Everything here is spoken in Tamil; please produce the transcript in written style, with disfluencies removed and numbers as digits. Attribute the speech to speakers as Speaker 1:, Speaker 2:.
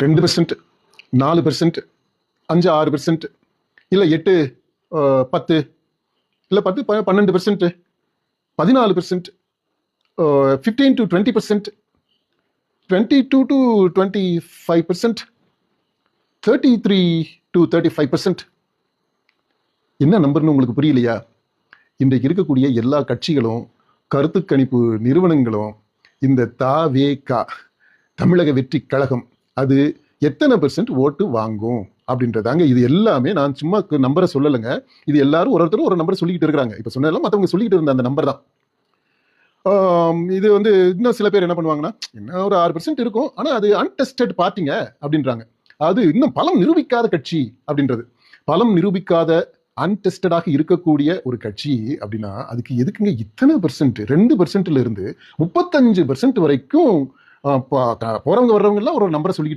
Speaker 1: 2%, 4%, 5, 6%, இல்லை 8, 10, இல்லை 10, 12%, 14%, 15 to 20%, 22 to 25%, 33 to 35%. என்ன நம்பர்னு உங்களுக்கு புரியலையா? இன்றைக்கு இருக்கக்கூடிய எல்லா கட்சிகளும் கருத்து கணிப்பு நிறுவனங்களும் இந்த தாவேகா தமிழக வெற்றி கழகம் அது எத்தனை பெர்சென்ட் ஓட்டு வாங்கும் அப்படின்றதாங்க. இது எல்லாமே நான் சும்மா நம்பரை சொல்லலைங்க. இது எல்லாரும் ஒருத்தரும் ஒரு நம்பரை சொல்லிக்கிட்டு இருக்கிறாங்க. இப்போ சொன்னதெல்லாம் மற்றவங்க சொல்லிக்கிட்டு இருந்த அந்த நம்பர் தான். இது இன்னும் சில பேர் என்ன பண்ணுவாங்கன்னா, என்ன ஒரு 6% இருக்கும், ஆனால் அது அன்டெஸ்டட் பார்ட்டிங்க அப்படின்றாங்க. அது இன்னும் பலம் நிரூபிக்காத கட்சி அப்படின்றது. பலம் நிரூபிக்காத அன்டெஸ்டடாக இருக்கக்கூடிய ஒரு கட்சி அப்படின்னா அதுக்கு எதுக்குங்க இத்தனை பெர்சென்ட்? 2%ல இருந்து 35% வரைக்கும் போறவங்க வர்றவங்க எல்லாம் ஒரு நம்பரை சொல்லிக்கிட்டே